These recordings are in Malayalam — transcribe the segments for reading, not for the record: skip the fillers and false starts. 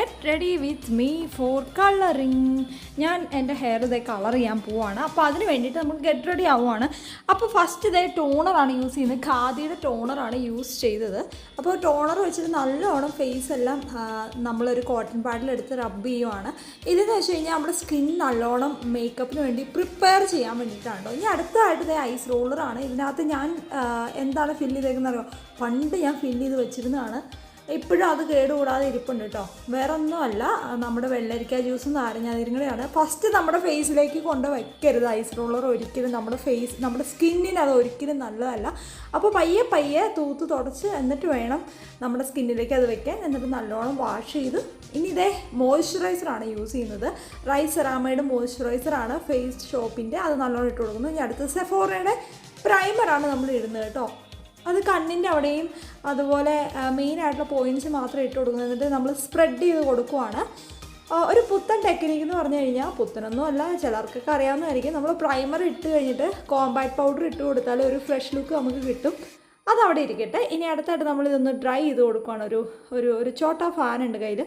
Get ready with me for colouring. ഞാൻ എൻ്റെ ഹെയർ ഇതേ കളർ ചെയ്യാൻ പോവുകയാണ്. അപ്പോൾ അതിന് വേണ്ടിയിട്ട് നമുക്ക് ഗെറ്റ് റെഡി ആവുകയാണ്. അപ്പോൾ ഫസ്റ്റ് ഇതേ ടോണറാണ് യൂസ് ചെയ്യുന്നത്. ഖാദിയുടെ ടോണറാണ് യൂസ് ചെയ്തത്. അപ്പോൾ ടോണർ വെച്ചിട്ട് നല്ലോണം ഫേസ് എല്ലാം നമ്മളൊരു കോട്ടൺ പാഡിലെടുത്ത് റബ്ബ് ചെയ്യുവാണ്. ഇതെന്ന് വെച്ച് കഴിഞ്ഞാൽ നമ്മുടെ സ്കിൻ നല്ലോണം മേക്കപ്പിന് വേണ്ടി പ്രിപ്പയർ ചെയ്യാൻ വേണ്ടിയിട്ടാണ്. ഇനി അടുത്തതായിട്ട് ഇതേ ഐസ് റോളറാണ്. ഇതിനകത്ത് ഞാൻ എന്താണ് ഫില്ല് ചെയ്തേക്കുന്നത് അറിയോ? പണ്ട് ഞാൻ ഫില്ല് ചെയ്ത് വെച്ചിരുന്നതാണ്. ഇപ്പോഴും അത് കേടുകൂടാതെ ഇരിപ്പുണ്ട് കേട്ടോ. വേറെ ഒന്നുമല്ല, നമ്മുടെ വെള്ളരിക്ക ജ്യൂസും നാരങ്ങാതിരിങ്ങളെയാണ്. ഫസ്റ്റ് നമ്മുടെ ഫേസിലേക്ക് കൊണ്ട് വയ്ക്കരുത് ഐസ് റോളർ. ഒരിക്കലും നമ്മുടെ സ്കിന്നിന് അത് ഒരിക്കലും നല്ലതല്ല. അപ്പോൾ പയ്യെ പയ്യെ തൂത്ത് തുടച്ച് എന്നിട്ട് വേണം നമ്മുടെ സ്കിന്നിലേക്ക് അത് വെക്കാൻ. എന്നിട്ട് നല്ലോണം വാഷ് ചെയ്ത് ഇനി ഇതേ മോയ്സ്ചറൈസറാണ് യൂസ് ചെയ്യുന്നത്. റൈസ് സെറാമൈഡ് മോയ്സ്ചറൈസറാണ് ഫേസ് ഷോപ്പിൻ്റെ. അത് നല്ലോണം ഇട്ട് കൊടുക്കുന്നു. ഇനി അടുത്ത സെഫോറയുടെ പ്രൈമറാണ് നമ്മൾ ഇടുന്നത് കേട്ടോ. അത് കണ്ണിൻ്റെ അവിടെയും അതുപോലെ മെയിനായിട്ടുള്ള പോയിൻറ്റ്സ് മാത്രം ഇട്ട് കൊടുക്കുന്നത്. എന്നിട്ട് നമ്മൾ സ്പ്രെഡ് ചെയ്ത് കൊടുക്കുവാണ്. ഒരു പുത്തൻ ടെക്നിക്ക് എന്ന് പറഞ്ഞു കഴിഞ്ഞാൽ, പുത്തനൊന്നും അല്ല, ചിലർക്കൊക്കെ അറിയാവുന്നതായിരിക്കും. നമ്മൾ പ്രൈമർ ഇട്ട് കഴിഞ്ഞിട്ട് കോമ്പാക്ട് പൗഡർ ഇട്ട് കൊടുത്താൽ ഒരു ഫ്രഷ് ലുക്ക് നമുക്ക് കിട്ടും. അതവിടെ ഇരിക്കട്ടെ. ഇനി അടുത്തായിട്ട് നമ്മളിതൊന്ന് ഡ്രൈ ചെയ്ത് കൊടുക്കുകയാണ്. ഒരു ചോട്ടാ ഫാൻ ഉണ്ട് കയ്യിൽ.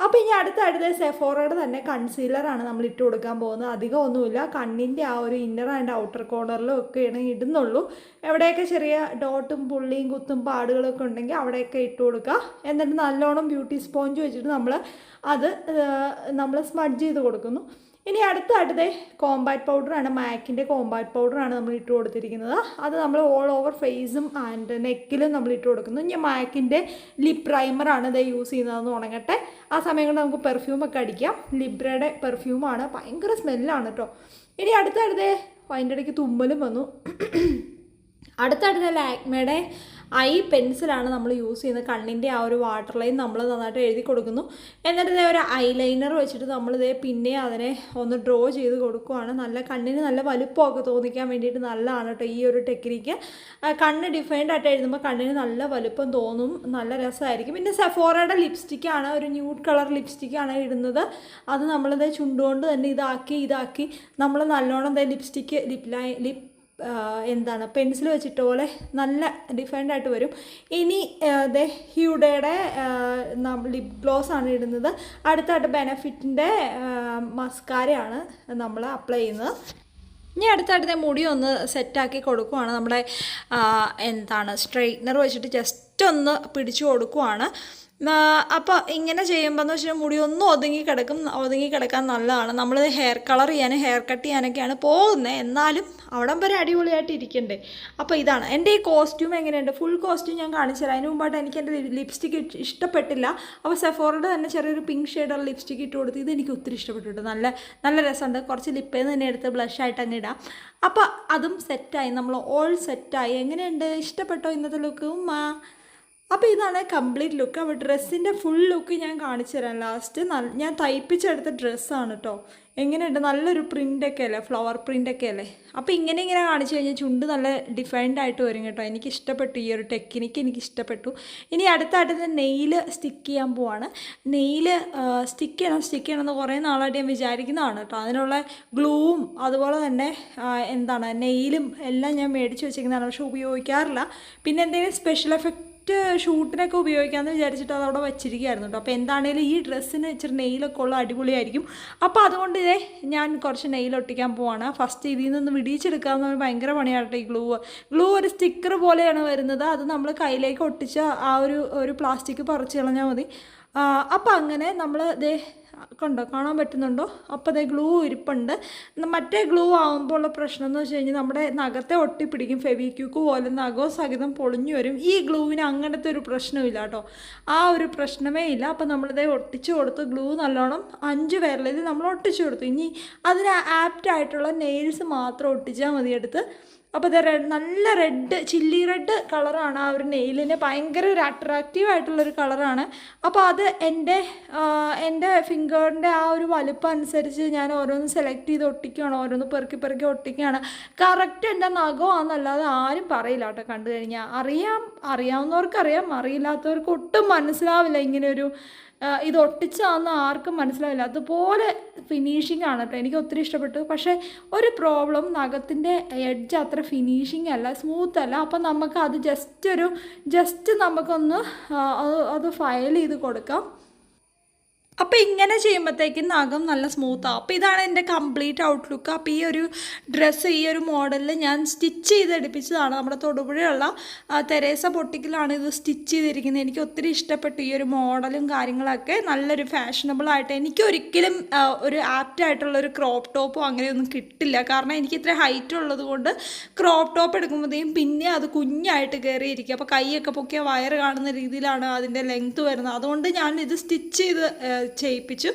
അപ്പോൾ ഇനി അടുത്തായിട്ട് സെഫോറയുടെ തന്നെ കൺസീലറാണ് നമ്മൾ ഇട്ട് കൊടുക്കാൻ പോകുന്നത്. അധികം ഒന്നുമില്ല, കണ്ണിൻ്റെ ആ ഒരു ഇന്നർ ആൻഡ് ഔട്ടർ കോർണറിലും ഒക്കെയാണ് ഇടുന്നുള്ളൂ. എവിടെയൊക്കെ ചെറിയ ഡോട്ടും പുള്ളിയും കുത്തും പാടുകളൊക്കെ ഉണ്ടെങ്കിൽ അവിടെയൊക്കെ ഇട്ട് കൊടുക്കുക. എന്നിട്ട് നല്ലോണം ബ്യൂട്ടി സ്പോഞ്ച് വെച്ചിട്ട് നമ്മൾ സ്മഡ്ജ് ചെയ്ത് കൊടുക്കുന്നു. ഇനി അടുത്തായിട്ട് കോമ്പാക്ട് പൗഡറാണ്, മാക്കിൻ്റെ കോമ്പാക്ട് പൗഡറാണ് നമ്മൾ ഇട്ട് കൊടുത്തിരിക്കുന്നത്. അത് നമ്മൾ ഓൾ ഓവർ ഫേസും ആൻഡ് നെക്കിലും നമ്മൾ ഇട്ട് കൊടുക്കുന്നു. ഇനി മാക്കിൻ്റെ ലിപ് പ്രൈമറാണ് ഇത് യൂസ് ചെയ്യുന്നതെന്ന് ഉണങ്ങട്ടെ. ആ സമയം കൊണ്ട് നമുക്ക് പെർഫ്യൂമൊക്കെ അടിക്കാം. ലിബ്രയുടെ പെർഫ്യൂമാണ്, ഭയങ്കര സ്മെല്ലാണ് കേട്ടോ. ഇനി അടുത്തായിട്ട് അതിൻ്റെ ഇടയ്ക്ക് തുമ്മലും വന്നു. അടുത്തായിട്ട് ലാക്മേയുടെ ഐ പെൻസിലാണ് നമ്മൾ യൂസ് ചെയ്യുന്നത്. കണ്ണിൻ്റെ ആ ഒരു വാട്ടർ ലൈൻ നമ്മൾ നന്നായിട്ട് എഴുതി കൊടുക്കുന്നു. എന്നിട്ട് ഒരു ഐലൈനർ വെച്ചിട്ട് പിന്നെ അതിനെ ഒന്ന് ഡ്രോ ചെയ്ത് കൊടുക്കുകയാണ്. കണ്ണിന് നല്ല വലുപ്പമൊക്കെ തോന്നിക്കാൻ വേണ്ടിയിട്ട് നല്ലതാണ് കേട്ടോ ഈ ഒരു ടെക്നിക്ക്. കണ്ണ് ഡിഫൈൻഡ് ആയിട്ട് എഴുതുമ്പോൾ കണ്ണിന് നല്ല വലുപ്പം തോന്നും, നല്ല രസമായിരിക്കും. പിന്നെ സെഫോറയുടെ ലിപ്സ്റ്റിക്കാണ്, ഒരു ന്യൂഡ് കളർ ലിപ്സ്റ്റിക്കാണ് ഇടുന്നത്. അത് നമ്മളിത് ചുണ്ടുകൊണ്ട് തന്നെ ഇതാക്കി നമ്മൾ നല്ലോണം ലിപ് പെൻസിൽ വെച്ചിട്ട് പോലെ നല്ല ഡിഫൈൻഡായിട്ട് വരും. ഇനി ഹ്യൂഡയുടെ ലിപ് ഗ്ലോസ് ആണ് ഇടുന്നത്. അടുത്തായിട്ട് ബെനഫിറ്റിൻ്റെ മസ്കാരയാണ് നമ്മൾ അപ്ലൈ ചെയ്യുന്നത്. ഇനി അടുത്തായിട്ട് മുടി ഒന്ന് സെറ്റാക്കി കൊടുക്കുവാണ്. നമ്മുടെ സ്ട്രെയിറ്റ്നർ വെച്ചിട്ട് ജസ്റ്റ് ഒന്ന് പിടിച്ചു കൊടുക്കുവാണ്. അപ്പോൾ ഇങ്ങനെ ചെയ്യുമ്പോൾ എന്ന് വെച്ചാൽ മുടി ഒന്നും ഒതുങ്ങി കിടക്കാൻ നല്ലതാണ്. നമ്മൾ ഹെയർ കളർ ചെയ്യാനും ഹെയർ കട്ട് ചെയ്യാനൊക്കെയാണ് പോകുന്നത്, എന്നാലും അവിടം വരെ അടിപൊളിയായിട്ട് ഇരിക്കണ്ടേ. അപ്പോൾ ഇതാണ് എൻ്റെ ഈ കോസ്റ്റ്യൂം. എങ്ങനെയുണ്ട്? ഫുൾ കോസ്റ്റ്യൂം ഞാൻ കാണിച്ചു തരാം. അതിന് മുമ്പായിട്ട് എനിക്ക് എൻ്റെ ലിപ്സ്റ്റിക്ക് ഇഷ്ടപ്പെട്ടില്ല. അപ്പോൾ സെഫോറയുടെ തന്നെ ചെറിയൊരു പിങ്ക് ഷെയ്ഡുള്ള ലിപ്സ്റ്റിക്ക് ഇട്ട് കൊടുത്ത് ഇതെനിക്ക് ഒത്തിരി ഇഷ്ടപ്പെട്ടു. നല്ല രസമുണ്ട്. കുറച്ച് ലിപ്പേന്ന് തന്നെ എടുത്ത് ബ്ലഷായിട്ട് അങ്ങ് ഇടാം. അപ്പോൾ അതും സെറ്റായി, നമ്മൾ ഓൾ സെറ്റായി. എങ്ങനെയുണ്ട്? ഇഷ്ടപ്പെട്ടോ ഇന്നത്തെ ലുക്കും? അപ്പോൾ ഇതാണ് കംപ്ലീറ്റ് ലുക്ക്. അപ്പോൾ ഡ്രസ്സിൻ്റെ ഫുൾ ലുക്ക് ഞാൻ കാണിച്ചു തരാം ലാസ്റ്റ്. ഞാൻ തയ്പ്പിച്ചെടുത്ത ഡ്രസ്സാണ് കേട്ടോ. എങ്ങനെയുണ്ട്? നല്ലൊരു പ്രിൻ്റൊക്കെ അല്ലേ, ഫ്ലവർ പ്രിൻ്റൊക്കെ അല്ലേ. അപ്പോൾ ഇങ്ങനെ കാണിച്ചു കഴിഞ്ഞാൽ ചുണ്ട് നല്ല ഡിഫൈൻഡ് ആയിട്ട് വരും കേട്ടോ. എനിക്ക് ഇഷ്ടപ്പെട്ടു ഈ ഒരു ടെക്നിക്ക്, എനിക്ക് ഇഷ്ടപ്പെട്ടു. ഇനി അടുത്തായിട്ട് നെയിൽ സ്റ്റിക്ക് ചെയ്യാൻ പോവാണ്. നെയിൽ സ്റ്റിക്ക് ചെയ്യണമെന്ന് കുറേ നാളായിട്ട് ഞാൻ വിചാരിക്കുന്നതാണ് കേട്ടോ. അതിനുള്ള ഗ്ലൂവും അതുപോലെ തന്നെ നെയിലും എല്ലാം ഞാൻ മേടിച്ച് വെച്ചിരിക്കുന്നതാണ്, പക്ഷെ ഉപയോഗിക്കാറില്ല. പിന്നെ എന്തെങ്കിലും സ്പെഷ്യൽ എഫക്റ്റ് ഷൂട്ടിനൊക്കെ ഉപയോഗിക്കാമെന്ന് വിചാരിച്ചിട്ട് അതവിടെ വെച്ചിരിക്കുകയായിരുന്നു കേട്ടോ. അപ്പോൾ എന്താണേലും ഈ ഡ്രസ്സിന് ഇച്ചിരി നെയിലൊക്കെ ഉള്ള അടിപൊളിയായിരിക്കും. അപ്പോൾ അതുകൊണ്ട് ഞാൻ കുറച്ച് നെയിൽ ഒട്ടിക്കാൻ പോവാണ്. ഫസ്റ്റ് ഇതിൽ നിന്ന് വിടിയിച്ചെടുക്കാമെന്ന് പറഞ്ഞാൽ ഭയങ്കര പണിയാട്ടോ. ഈ ഗ്ലൂ ഒരു സ്റ്റിക്കർ പോലെയാണ് വരുന്നത്. അത് നമ്മൾ കയ്യിലേക്ക് ഒട്ടിച്ച ആ ഒരു പ്ലാസ്റ്റിക് പറിച്ച് കളഞ്ഞാൽ മതി. അപ്പോൾ അങ്ങനെ നമ്മൾ കാണാൻ പറ്റുന്നുണ്ടോ? അപ്പോൾ ഗ്ലൂ ഇരിപ്പുണ്ട്. മറ്റേ ഗ്ലൂ ആകുമ്പോൾ ഉള്ള പ്രശ്നം എന്ന് വെച്ച് കഴിഞ്ഞാൽ നമ്മുടെ നഖത്തെ ഒട്ടിപ്പിടിക്കും. ഫെവിക്വിക്ക് പോലെ നഖവും സഹിതം പൊളിഞ്ഞു വരും. ഈ ഗ്ലൂവിന് അങ്ങനത്തെ ഒരു പ്രശ്നമില്ല കേട്ടോ. ആ ഒരു പ്രശ്നമേ ഇല്ല. അപ്പോൾ നമ്മളിത് ഒട്ടിച്ചു കൊടുത്ത് ഗ്ലൂ നല്ലോണം 5 വിരലിൽ നമ്മൾ ഒട്ടിച്ചു കൊടുത്തു. ഇനി അതിന് ആപ്റ്റായിട്ടുള്ള നെയിൽസ് മാത്രം ഒട്ടിച്ചാൽ മതി എടുത്ത്. അപ്പോൾ നല്ല ചില്ലി റെഡ് കളറാണ് ആ ഒരു നെയിലിന്. ഭയങ്കര ഒരു അട്രാക്റ്റീവ് ആയിട്ടുള്ളൊരു കളറാണ്. അപ്പോൾ അത് എൻ്റെ ഫിംഗറിൻ്റെ ആ ഒരു വലുപ്പം അനുസരിച്ച് ഞാൻ ഓരോന്ന് സെലക്ട് ചെയ്ത് ഒട്ടിക്കുകയാണ്, ഓരോന്ന് പെറുക്കി ഒട്ടിക്കുകയാണ്. കറക്റ്റ് എൻ്റെ നഖമാണെന്നല്ലാതെ ആരും പറയില്ല കേട്ടോ. കണ്ടു കഴിഞ്ഞാൽ അറിയാവുന്നവർക്കറിയാം, അറിയില്ലാത്തവർക്ക് ഒട്ടും മനസ്സിലാവില്ല. ഇങ്ങനെയൊരു ഇത് ഒട്ടിച്ചാന്ന് ആർക്കും മനസ്സിലാവില്ല. അതുപോലെ ഫിനിഷിംഗ് ആണ് കേട്ടോ. എനിക്ക് ഒത്തിരി ഇഷ്ടപ്പെട്ടു. പക്ഷേ ഒരു പ്രോബ്ലം, നഖത്തിൻ്റെ എഡ്ജ് അത്ര ഫിനിഷിംഗ് അല്ല, സ്മൂത്ത് അല്ല. അപ്പം നമുക്ക് അത് ജസ്റ്റ് നമുക്കൊന്ന് അത് ഫയൽ ചെയ്ത് കൊടുക്കാം. അപ്പോൾ ഇങ്ങനെ ചെയ്യുമ്പോഴത്തേക്കും നഖം നല്ല സ്മൂത്താവും. അപ്പോൾ ഇതാണ് എൻ്റെ കംപ്ലീറ്റ് ഔട്ട്ലുക്ക്. അപ്പോൾ ഈ ഒരു ഡ്രസ്സ് ഈ ഒരു മോഡലിൽ ഞാൻ സ്റ്റിച്ച് ചെയ്തെടുപ്പിച്ചതാണ്. നമ്മുടെ തൊടുപുഴയുള്ള തെരേസ പൊട്ടിക്കലാണ് ഇത് സ്റ്റിച്ച് ചെയ്തിരിക്കുന്നത്. എനിക്ക് ഒത്തിരി ഇഷ്ടപ്പെട്ടു ഈ ഒരു മോഡലും കാര്യങ്ങളൊക്കെ. നല്ലൊരു ഫാഷനബിളായിട്ട്, എനിക്ക് ഒരിക്കലും ഒരു ആപ്റ്റായിട്ടുള്ളൊരു ക്രോപ്പ് ടോപ്പോ അങ്ങനെയൊന്നും കിട്ടില്ല. കാരണം എനിക്ക് ഇത്ര ഹൈറ്റ് ഉള്ളത് കൊണ്ട് ക്രോപ്പ് ടോപ്പ് എടുക്കുമ്പോഴത്തേക്കും പിന്നെ അത് കുഞ്ഞായിട്ട് കയറിയിരിക്കും. അപ്പോൾ കൈയൊക്കെ പൊക്കിയ വയറ് കാണുന്ന രീതിയിലാണ് അതിൻ്റെ ലെങ്ത്ത് വരുന്നത്. അതുകൊണ്ട് ഞാൻ ഇത് സ്റ്റിച്ച് ചെയ്ത് ചെയ്യിപ്പിച്ചു.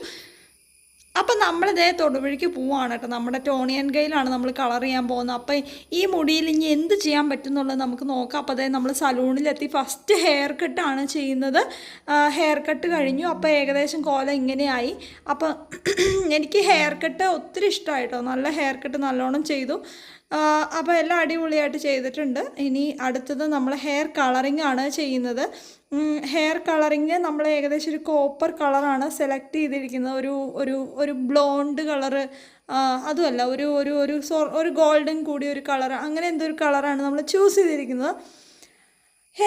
അപ്പം നമ്മളിതേ തൊടുപുഴയ്ക്ക് പോവാണ് കേട്ടോ. നമ്മുടെ ടോണി ആൻഡ് ഗൈയിലാണ് നമ്മൾ കളർ ചെയ്യാൻ പോകുന്നത്. അപ്പം ഈ മുടിയിൽ ഇനി എന്ത് ചെയ്യാൻ പറ്റും എന്നുള്ളത് നമുക്ക് നോക്കാം. അപ്പോൾ അതേ നമ്മൾ സലൂണിലെത്തി ഫസ്റ്റ് ഹെയർ കട്ടാണ് ചെയ്യുന്നത്. ഹെയർ കട്ട് കഴിഞ്ഞു. അപ്പോൾ ഏകദേശം കോലം ഇങ്ങനെയായി. അപ്പം എനിക്ക് ഹെയർ കട്ട് ഒത്തിരി ഇഷ്ടമായിട്ടോ. നല്ല ഹെയർ കട്ട് നല്ലോണം ചെയ്തു. അപ്പോൾ എല്ലാം അടിപൊളിയായിട്ട് ചെയ്തിട്ടുണ്ട്. ഇനി അടുത്തത് നമ്മൾ ഹെയർ കളറിംഗ് ആണ് ചെയ്യുന്നത്. ഹെയർ കളറിങ് നമ്മൾ ഏകദേശം ഒരു കോപ്പർ കളറാണ് സെലക്ട് ചെയ്തിരിക്കുന്നത്. ഒരു ബ്ലോണ്ട് കളറ്, അതുമല്ല ഒരു ഗോൾഡൻ കൂടിയ ഒരു കളർ, അങ്ങനെ എന്തൊരു കളറാണ് നമ്മൾ ചൂസ് ചെയ്തിരിക്കുന്നത്.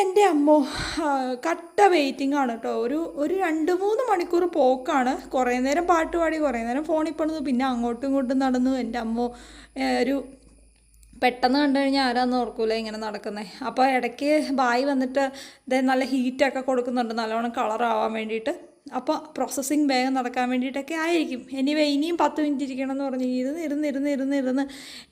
എൻ്റെ അമ്മോ, കട്ട വെയിറ്റിംഗ് ആണ് കേട്ടോ. ഒരു 2-3 മണിക്കൂർ പോക്കാണ്. കുറേ നേരം പാട്ട് പാടി, കുറേ നേരം ഫോണിൽ പണിതു, പിന്നെ അങ്ങോട്ടും ഇങ്ങോട്ടും നടന്നു. എൻ്റെ അമ്മോ, ഒരു പെട്ടെന്ന് കണ്ടു കഴിഞ്ഞാൽ ആരാന്ന് ഓർക്കൂല ഇങ്ങനെ നടക്കുന്നത്. അപ്പോൾ ഇടയ്ക്ക് ബായി വന്നിട്ട് നല്ല ഹീറ്റൊക്കെ കൊടുക്കുന്നുണ്ട് നല്ലോണം കളറാവാൻ വേണ്ടിയിട്ട്. അപ്പോൾ പ്രോസസ്സിങ് വേഗം നടക്കാൻ വേണ്ടിയിട്ടൊക്കെ ആയിരിക്കും. എനിവേ ഇനിയും 10 മിനിറ്റ് ഇരിക്കണം എന്ന് പറഞ്ഞ് ഇരുന്ന്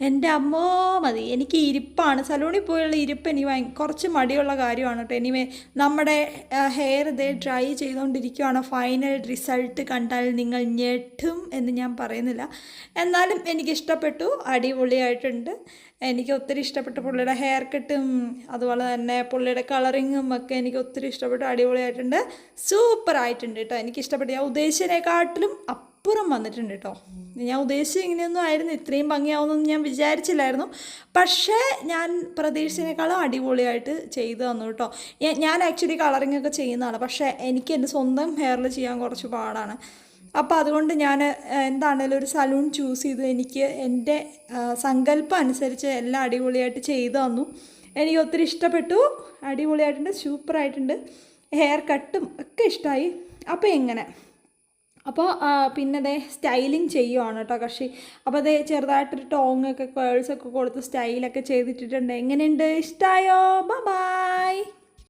എൻ്റെ അമ്മോ മതി. എനിക്ക് ഇരിപ്പാണ്, സലൂണിൽ പോയുള്ള ഇരിപ്പ് എനിക്ക് കുറച്ച് മടിയുള്ള കാര്യമാണ് കേട്ടോ. എനിവേ നമ്മുടെ ഹെയർ ഡ്രൈ ചെയ്തുകൊണ്ടിരിക്കുകയാണ്. ഫൈനൽ റിസൾട്ട് കണ്ടാൽ നിങ്ങൾ ഞെട്ടും എന്ന് ഞാൻ പറയുന്നില്ല. എന്നാലും എനിക്കിഷ്ടപ്പെട്ടു, അടിപൊളിയായിട്ടുണ്ട്. എനിക്ക് ഒത്തിരി ഇഷ്ടപ്പെട്ടു പുള്ളിയുടെ ഹെയർ കട്ടും അതുപോലെ തന്നെ പുള്ളിയുടെ കളറിങ്ങും ഒക്കെ എനിക്ക് ഒത്തിരി ഇഷ്ടപ്പെട്ടു. അടിപൊളിയായിട്ടുണ്ട്, സൂപ്പറായിട്ടുണ്ട് കേട്ടോ. എനിക്കിഷ്ടപ്പെട്ടു. ഞാൻ ഉദ്ദേശിച്ചതിനെക്കാട്ടിലും അപ്പുറം വന്നിട്ടുണ്ട് കേട്ടോ. ഞാൻ ഉദ്ദേശിച്ചത് ഇങ്ങനെയൊന്നും ആയിരുന്നു, ഇത്രയും ഭംഗിയാവുമെന്നൊന്നും ഞാൻ വിചാരിച്ചില്ലായിരുന്നു. പക്ഷേ ഞാൻ പ്രതീക്ഷിച്ചതിനേക്കാളും അടിപൊളിയായിട്ട് ചെയ്തു തന്നു കേട്ടോ. ഞാൻ ആക്ച്വലി കളറിങ് ഒക്കെ ചെയ്യുന്നതാണ്. പക്ഷേ എനിക്ക് എൻ്റെ സ്വന്തം ഹെയറിൽ ചെയ്യാൻ കുറച്ച് പാടാണ്. അപ്പോൾ അതുകൊണ്ട് ഞാൻ എന്താണേലും ഒരു സലൂൺ ചൂസ് ചെയ്തു. എനിക്ക് എൻ്റെ സങ്കല്പം അനുസരിച്ച് എല്ലാം അടിപൊളിയായിട്ട് ചെയ്തു തന്നു. എനിക്ക് ഒത്തിരി ഇഷ്ടപ്പെട്ടു, അടിപൊളിയായിട്ടുണ്ട്, സൂപ്പറായിട്ടുണ്ട്. ഹെയർ കട്ടും ഒക്കെ ഇഷ്ടമായി. അപ്പോൾ എങ്ങനെ അപ്പോൾ പിന്നെ സ്റ്റൈലിങ് ചെയ്യുവാണ് കേട്ടോ കക്ഷി. അപ്പോൾ ചെറുതായിട്ടൊരു ടോങ്ങൊക്കെ കേൾസൊക്കെ കൊടുത്ത് സ്റ്റൈലൊക്കെ ചെയ്തിട്ടിട്ടുണ്ട്. എങ്ങനെയുണ്ട്, ഇഷ്ടമായോ? ബൈ.